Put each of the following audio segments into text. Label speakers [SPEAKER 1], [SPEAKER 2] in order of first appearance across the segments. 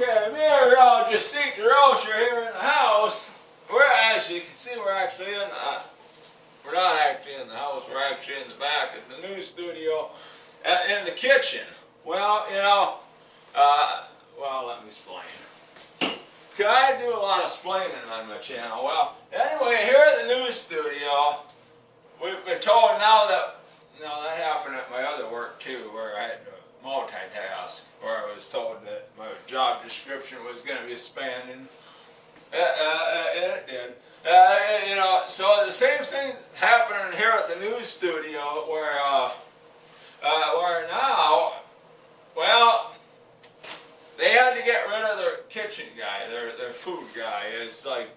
[SPEAKER 1] Okay, Meteorologist Zeke here in the house. You can see we're actually in the, we're not actually in the house, we're actually in the back of the news studio, in the kitchen. Well, let me explain. I do a lot of explaining on my channel. Well, anyway, here at the news studio, we've been told that happened at my other work too, where I had to multitask, where I was told that my job description was going to be expanding, and it did. So the same thing's happening here at the news studio, where now, well, they had to get rid of their kitchen guy, their food guy. It's like,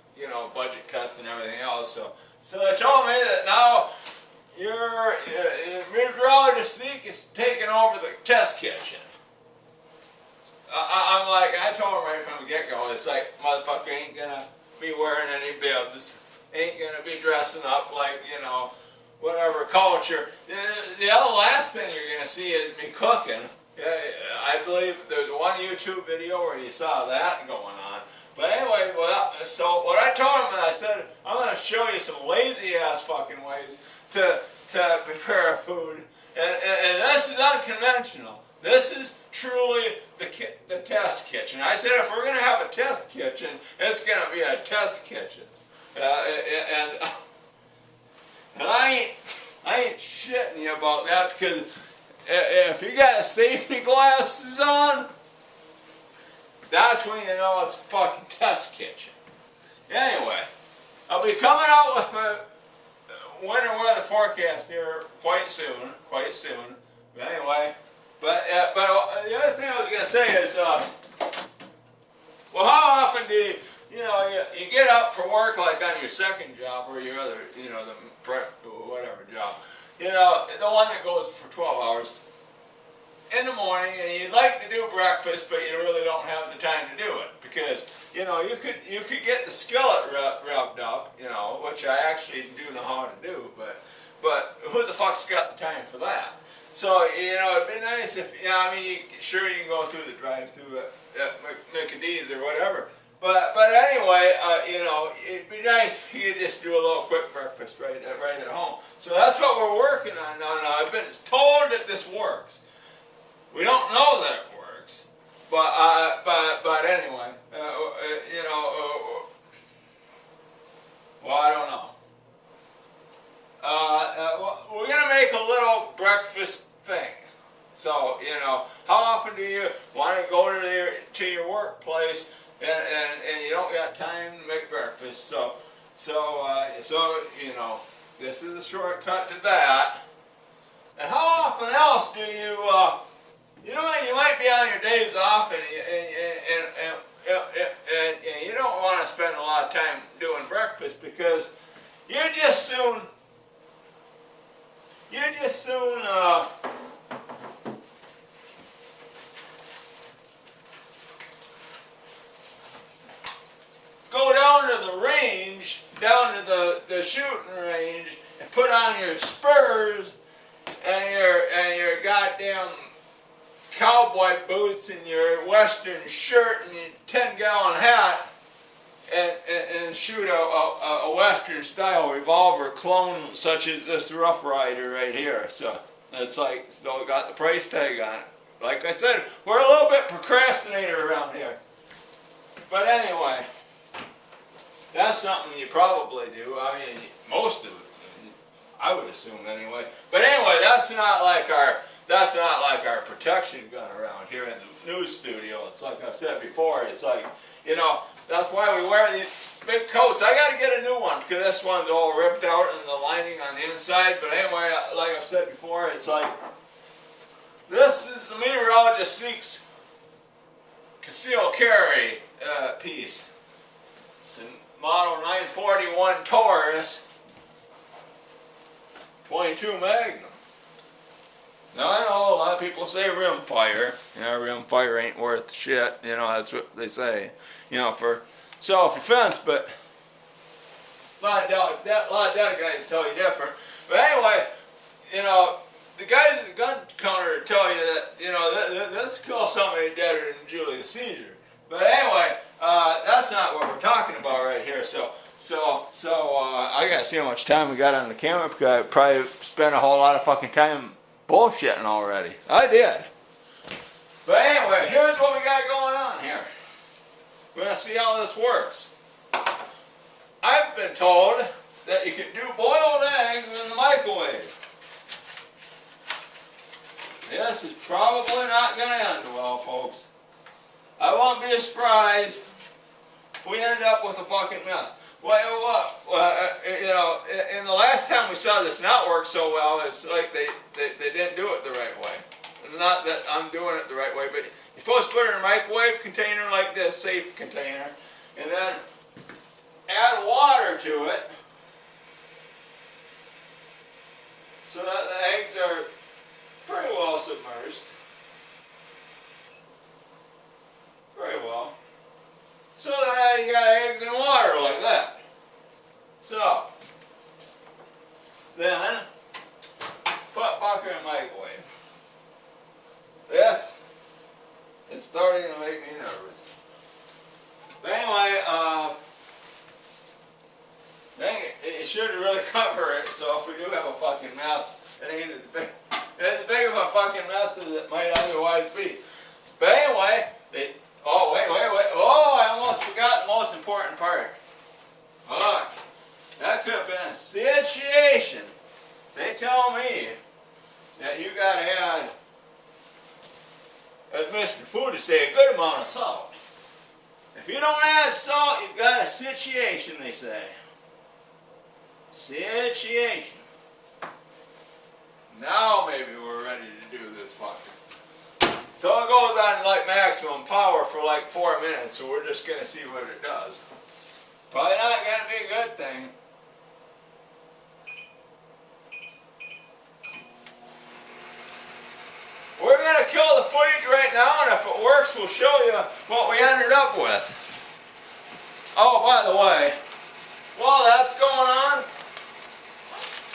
[SPEAKER 1] budget cuts and everything else. So they told me that now your Meteorologist Zeke is taking over the test kitchen. I'm like, I told him right from the get-go, it's like, motherfucker ain't gonna be wearing any bibs, ain't gonna be dressing up like, whatever culture. The other last thing you're gonna see is me cooking. I believe there's one YouTube video where you saw that going on. But anyway, so what I told him, I said, I'm going to show you some lazy ass fucking ways to prepare food. And this is unconventional. This is truly the test kitchen. I said, if we're going to have a test kitchen, it's going to be a test kitchen. And I ain't shitting you about that, because if you got safety glasses on, that's when you know it's a fucking test kitchen. Anyway, I'll be coming out with my winter weather forecast here quite soon. But anyway, but the other thing I was going to say is, well, how often do you get up for work, like on your second job or your other, whatever job, the one that goes for 12 hours in the morning, and you'd like to do breakfast, but you really don't have the time to do it, because you could get the skillet revved up, which I actually do know how to do, but who the fuck's got the time for that? So it'd be nice if sure you can go through the drive-through at McDee's or whatever. But anyway, it'd be nice if you could just do a little quick breakfast right at home. So that's what we're working on now. I've been told that this works. We don't know that it works, but anyway, well, I don't know. We're gonna make a little breakfast thing. So how often do you want to go to your workplace and you don't got time to make breakfast? So this is a shortcut to that. And how often else do you might be on your days off and you don't want to spend a lot of time doing breakfast, because you just soon go down to the range, down to the shooting range, and put on your spurs and your goddamn cowboy boots and your western shirt and your 10-gallon hat and shoot a western style revolver clone such as this Rough Rider right here. So it's like, still got the price tag on it. Like I said, we're a little bit procrastinator around here. But anyway, that's something you probably do. I mean, most of it, I would assume anyway. But anyway, that's not like our protection gun around here in the news studio. It's like I've said before, it's like, that's why we wear these big coats. I got to get a new one, because this one's all ripped out and the lining on the inside. But anyway, like I've said before, it's like, this is the Meteorologist Zeke's concealed carry piece. It's a model 941 Taurus 22 Magnum. Now I know a lot of people say rimfire. Rimfire ain't worth shit. That's what they say. For self-defense, but a lot of dead guys tell you different. But anyway, the guys at the gun counter tell you that, this kills somebody deader than Julius Caesar. But anyway, that's not what we're talking about right here. So I gotta see how much time we got on the camera because I probably spent a whole lot of fucking time bullshitting already. I did. But anyway, here's what we got going on here. We're gonna see how this works. I've been told that you can do boiled eggs in the microwave. This is probably not gonna end well, folks. I won't be surprised if we end up with a fucking mess. Well, you know, in the last time we saw this not work so well, it's like they didn't do it the right way. Not that I'm doing it the right way, but you're supposed to put it in a microwave container like this, safe container, and then add water to it so that the eggs are pretty well submerged. Very well. So that you got eggs and water like that. So, then, put fucking in the microwave. This is starting to make me nervous. But anyway, it should really cover it, so if we do have a fucking mess, it ain't as big of a fucking mess as it might otherwise be. But anyway, oh, wait. Oh, I almost forgot the most important part. Look, that could have been a situation. They tell me that you gotta add, as Mr. Food to say, a good amount of salt. If you don't add salt, you've got a situation, they say. Situation. Now maybe we're ready to do this fucker. So it goes on like maximum power for like 4 minutes, so we're just gonna see what it does. Probably not gonna be a good thing. We're gonna kill the footage right now, and if it works, we'll show you what we ended up with. Oh, by the way, while that's going on,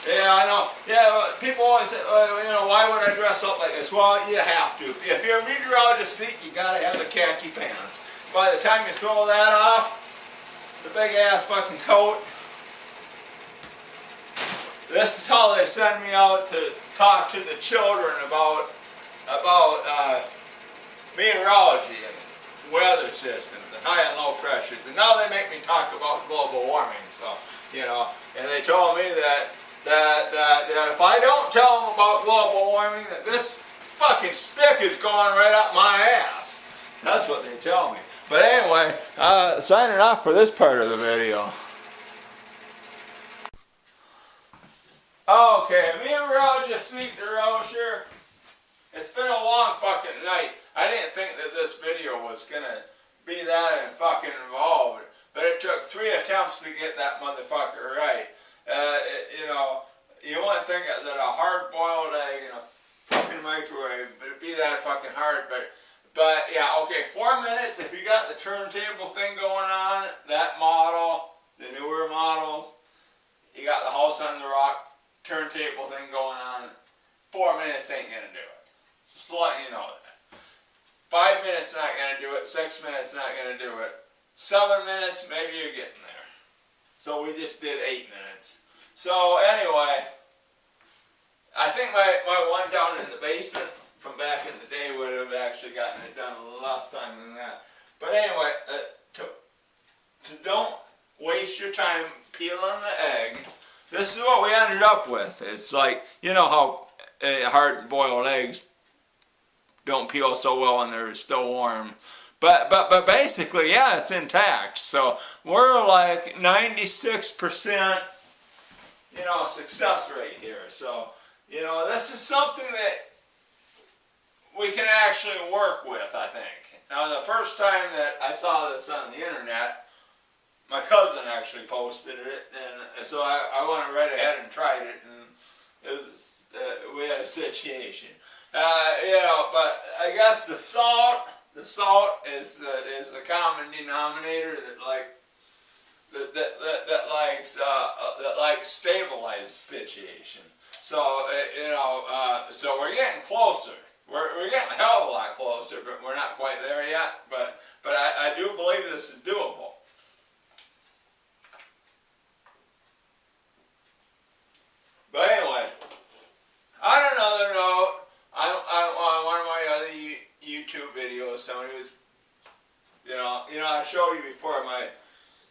[SPEAKER 1] yeah, I know. Yeah, people always say, you know, why would I dress up like this? Well, you have to. If you're a meteorologist Zeke, you gotta have the khaki pants. By the time you throw that off, the big ass fucking coat. This is how they send me out to talk to the children about meteorology and weather systems and high and low pressures. And now they make me talk about global warming. So, you know, and they told me that if I don't tell them about global warming, that this fucking stick is going right up my ass. That's what they tell me. But anyway, signing off for this part of the video. Okay, Meteorologist Zeke the Rocher. It's been a long fucking night. I didn't think that this video was gonna be that fucking involved, but it took 3 attempts to get that motherfucker right. You know, you wouldn't think that a hard-boiled egg in a fucking microwave would be that fucking hard, but yeah, okay, 4 minutes. If you got the turntable thing going on, that model, the newer models, you got the House on the Rock turntable thing going on, 4 minutes ain't gonna do it. Just to let you know that. 5 minutes not gonna do it, 6 minutes not gonna do it. 7 minutes, maybe you're getting there. So we just did 8 minutes. So anyway, I think my one down in the basement from back in the day would have actually gotten it done a little less time than that. But anyway, to don't waste your time peeling the egg, this is what we ended up with. It's like, you know how hard-boiled eggs don't peel so well when they're still warm. But basically, yeah, it's intact. So we're like 96%, you know, success rate here. So, you know, this is something that we can actually work with, I think. Now, the first time that I saw this on the internet, my cousin actually posted it, and so I went right ahead and tried it, and it was, we had a situation. You know, but I guess the salt is the common denominator that likes stabilized situation. So you know, so we're getting closer. we're getting a hell of a lot closer, but we're not quite there yet. But I do believe this is doable. But anyway, on another note, on one of my other YouTube videos, somebody was, I showed you before my,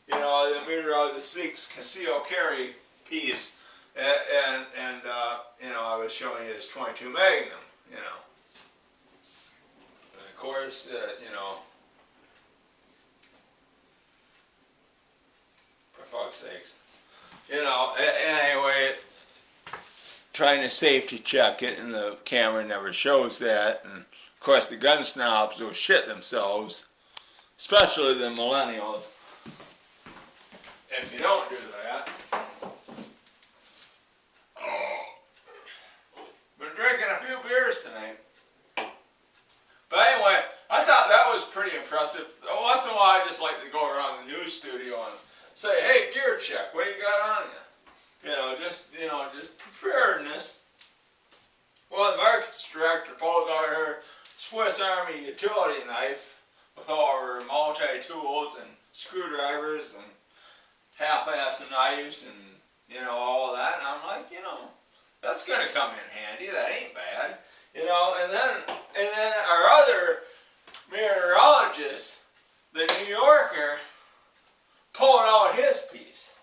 [SPEAKER 1] the Meteorologist Zeke's concealed carry piece, and I was showing you this 22 Magnum, And of course, for fuck's sakes, anyway, trying to safety check it, and the camera never shows that, and of course the gun snobs will shit themselves, especially the millennials, if you don't do that. Been drinking a few beers tonight. But anyway, I thought that was pretty impressive. Once in a while I just like to go around the news studio and say, hey, gear check, what do you got on you? Just preparedness. Well, the markets director pulls out her Swiss Army utility knife with all her multi-tools and screwdrivers and half-assed knives and, all that. And I'm like, that's going to come in handy. That ain't bad. And then our other meteorologist, the New Yorker, pulled out his piece.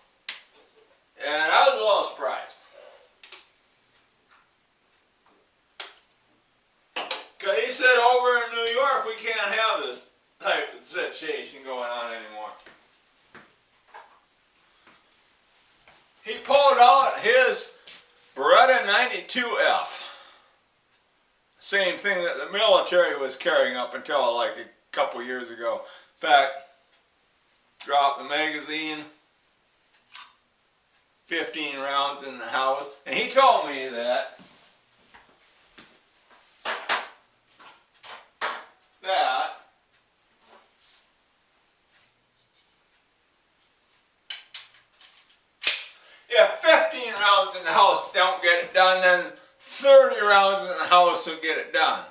[SPEAKER 1] And I was a little surprised. Because he said over in New York we can't have this type of situation going on anymore. He pulled out his Beretta 92F. Same thing that the military was carrying up until like a couple years ago. In fact, dropped the magazine, 15 rounds in the house, and he told me that if 15 rounds in the house don't get it done, then 30 rounds in the house will get it done.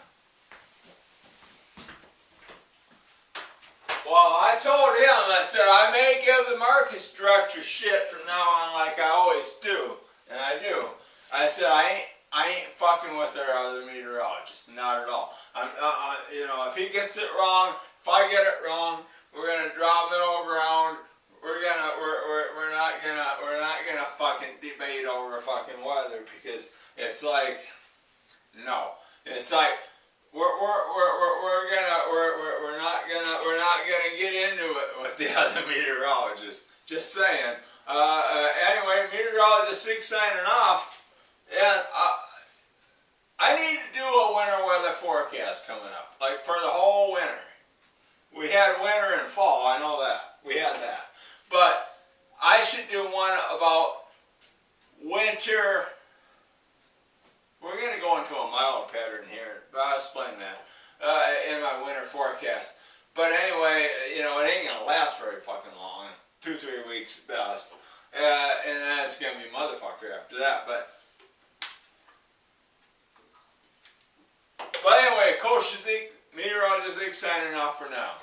[SPEAKER 1] Well, I told him, I said, I may give the markets director shit from now on like I always do, and I do. I said, I ain't fucking with our other meteorologist, not at all. If he gets it wrong, if I get it wrong, we're gonna draw middle ground. We're not gonna fucking debate over fucking weather, because it's like, no, it's like we're not gonna get into it with the other meteorologist. Just saying. Anyway, Meteorologist Zeke signing off, and I need to do a winter weather forecast coming up, like for the whole winter. We had winter and fall, I know that. We had that. But I should do one about winter. We're going to go into a mild pattern here, but I'll explain that in my winter forecast. But anyway, it ain't going to last very fucking long. 2-3 weeks best. And then it's going to be motherfucker after that. But anyway, Coaster Zeke, Meteorologist Zeke signing off for now.